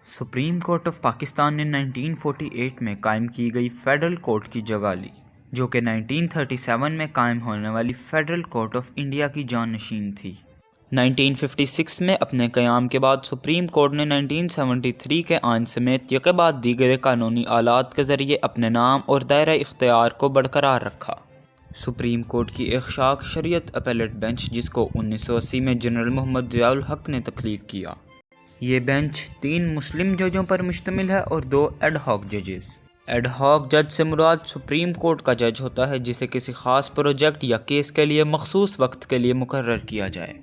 Supreme court of Pakistan ने 1948 में कायम की गई फेडरल कोर्ट की जगह ली, जो कि 1937 में कायम होने वाली फेडरल कोर्ट ऑफ इंडिया की जानशीन थी। 1956 में अपने क़याम के बाद सुप्रीम कोर्ट ने 1973 के आइन समेत यके बाद दीगर कानूनी आलात के ज़रिए अपने नाम और दायरा इख्तियार को बरकरार रखा। सुप्रीम कोर्ट की एक शाख शरीयत अपीलेट बेंच, जिसको 1980 में जनरल मोहम्मद ज़ियाउल हक ने तख्लीक किया। ये बेंच 3 मुस्लिम जजों पर मुश्तमिल है और 2 एड हॉक जजेस। एड हॉक जज से मुराद सुप्रीम कोर्ट का जज होता है जिसे किसी ख़ास प्रोजेक्ट या केस के लिए मखसूस वक्त के लिए मुकर्रर किया जाए।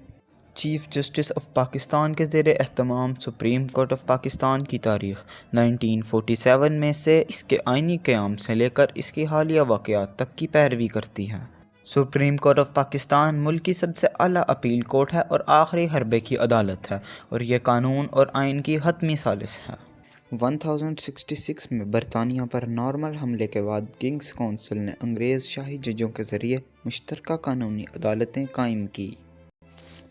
चीफ जस्टिस ऑफ पाकिस्तान के ज़ेरे एहतमाम सुप्रीम कोर्ट ऑफ पाकिस्तान की तारीख़ 1947 में से इसके आइनी क़याम से लेकर इसकी हालिया वाक़यात तक की पैरवी करती है। सुप्रीम कोर्ट ऑफ पाकिस्तान मुल्क की सबसे आला अपील कोर्ट है और आखिरी हरबे की अदालत है, और यह कानून और आइन की हतमी सालिस है। 1066 में बरतानिया पर नॉर्मल हमले के बाद किंग्स कौंसिल ने अंग्रेज़ शाही जजों के ज़रिए मुश्तरका कानूनी अदालतें कायम की।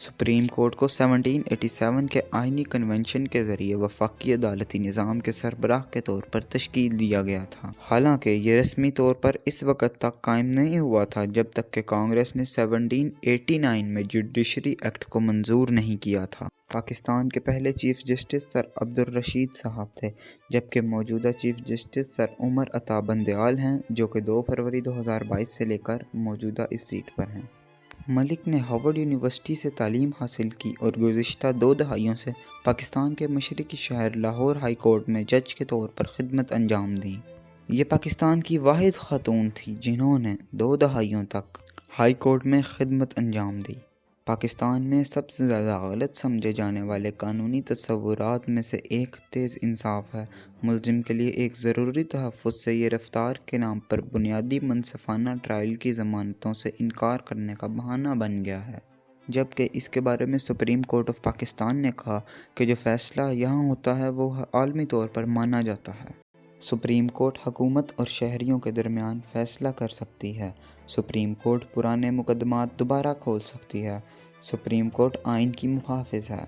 सुप्रीम कोर्ट को 1787 के आइनी कन्वेंशन के ज़रिए वफाकी अदालती निज़ाम के सरबराह के तौर पर तश्कील दिया गया था। हालांकि ये रस्मी तौर पर इस वक्त तक कायम नहीं हुआ था जब तक कि कांग्रेस ने 1789 में जुडिशरी एक्ट को मंजूर नहीं किया था। पाकिस्तान के पहले chief justice sir Abdul Rashid साहब थे, जबकि मौजूदा chief justice sir Umar Ata Bandial हैं, जो कि 2 फरवरी 2022 से लेकर मौजूदा इस सीट पर हैं। मलिक ने हार्वर्ड यूनिवर्सिटी से तालीम हासिल की और गुज़िश्ता 2 दहाइयों से पाकिस्तान के मशरक़ी शहर लाहौर हाई कोर्ट में जज के तौर पर खिदमत अंजाम दी। ये पाकिस्तान की वाहिद खातून थी जिन्होंने 2 दहाइयों तक हाई कोर्ट में खिदमत अंजाम दी। पाकिस्तान में सबसे ज़्यादा गलत समझे जाने वाले कानूनी तस्वुरात में से एक तेज़ इंसाफ है। मुल्ज़िम के लिए एक ज़रूरी तहफ़्फ़ुज़ से ये रफ्तार के नाम पर बुनियादी मनसफ़ाना ट्रायल की ज़मानतों से इनकार करने का बहाना बन गया है, जबकि इसके बारे में सुप्रीम कोर्ट ऑफ पाकिस्तान ने कहा कि जो फ़ैसला यहाँ होता है वो आलमी तौर पर माना जाता है। सुप्रीम कोर्ट हुकूमत और शहरियों के दरमियान फ़ैसला कर सकती है। सुप्रीम कोर्ट पुराने मुकदमात दोबारा खोल सकती है। सुप्रीम कोर्ट आइन की मुहाफ़िज़ है।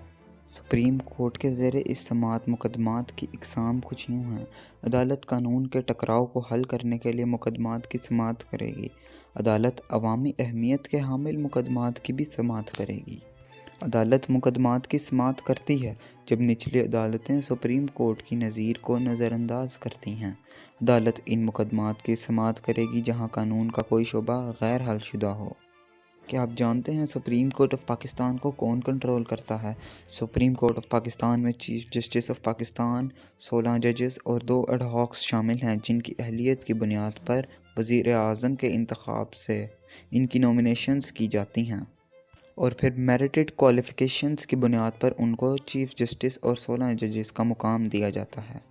सुप्रीम कोर्ट के ज़ेरे इस समात मुकदमात की इक़साम कुछ यूँ हैं। अदालत कानून के टकराव को हल करने के लिए मुकदमात की समात करेगी। अदालत अवामी अहमियत के हामिल मुकदमात की भी समात करेगी। अदालत मुकदमात की समात करती है जब निचली अदालतें सुप्रीम कोर्ट की नज़ीर को नज़रअंदाज करती हैं। अदालत इन मुकदमात की समात करेगी जहां कानून का कोई शोबा गैर हलशुदा हो। क्या आप जानते हैं सुप्रीम कोर्ट ऑफ पाकिस्तान को कौन कंट्रोल करता है? सुप्रीम कोर्ट ऑफ पाकिस्तान में चीफ जस्टिस ऑफ पाकिस्तान, 16 जजेस और 2 एड हॉक्स शामिल हैं, जिनकी अहलियत की बुनियाद पर वज़ीर आज़म के इंतखाब से इनकी नॉमिनेशंस की जाती हैं और फिर मेरिटेड क्वालिफ़िकेशंस की बुनियाद पर उनको चीफ जस्टिस और 16 जजेस का मुकाम दिया जाता है।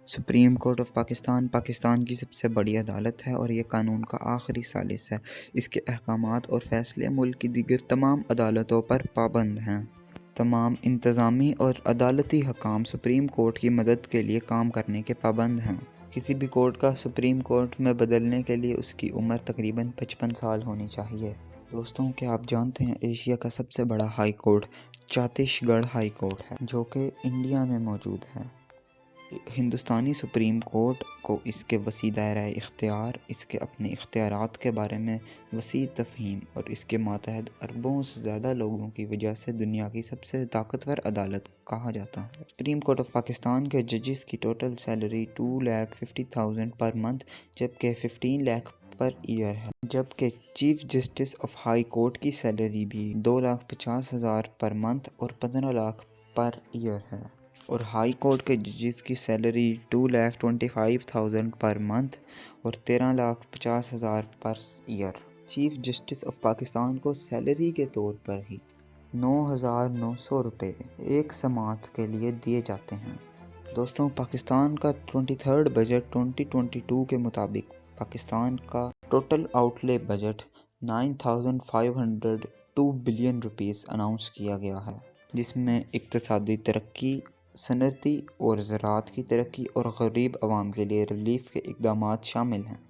Supreme court of Pakistan Pakistan की सबसे बड़ी अदालत है और ये कानून का आखिरी सालिस है। इसके अहकामात और फ़ैसले मुल्क की दीगर तमाम अदालतों पर पाबंद हैं। तमाम इंतज़ामी और अदालती हकाम सुप्रीम कोर्ट की मदद के लिए काम करने के पाबंद हैं। किसी भी कोर्ट का सुप्रीम कोर्ट में बदलने के लिए उसकी उम्र तकरीबन 55 साल होनी चाहिए। दोस्तों, क्या आप जानते हैं एशिया का सबसे बड़ा high court Chhattisgarh high court है, जो कि इंडिया में मौजूद है। हिंदुस्तानी सुप्रीम कोर्ट को इसके वसी दायरा इख्तियार, इसके अपने इख्तियारात के बारे में वसी तफ़हीम और इसके मातहत अरबों से ज़्यादा लोगों की वजह से दुनिया की सबसे ताकतवर अदालत कहा जाता है। सुप्रीम कोर्ट ऑफ पाकिस्तान के जजेस की टोटल सैलरी 2,50,000 पर मंथ, जबकि 15 लाख पर ईयर है। जबकि chief justice of high court की सैलरी भी 2,50,000 पर मंथ और 15 लाख पर ईयर है, और हाई कोर्ट के जजेस की सैलरी 2,25,000 पर मंथ और 13,50,000 per year. Chief justice of Pakistan को सैलरी के तौर पर ही 9,900 रुपये एक समात के लिए दिए जाते हैं। दोस्तों, पाकिस्तान का 23rd बजट 2022 के मुताबिक पाकिस्तान का total outlay budget 9,502 billion rupees announce किया गया है, जिसमें इक्तिसादी तरक्की, सनअती और ज़राअत की तरक्की और गरीब आवाम के लिए रिलीफ के इक़दामात शामिल हैं।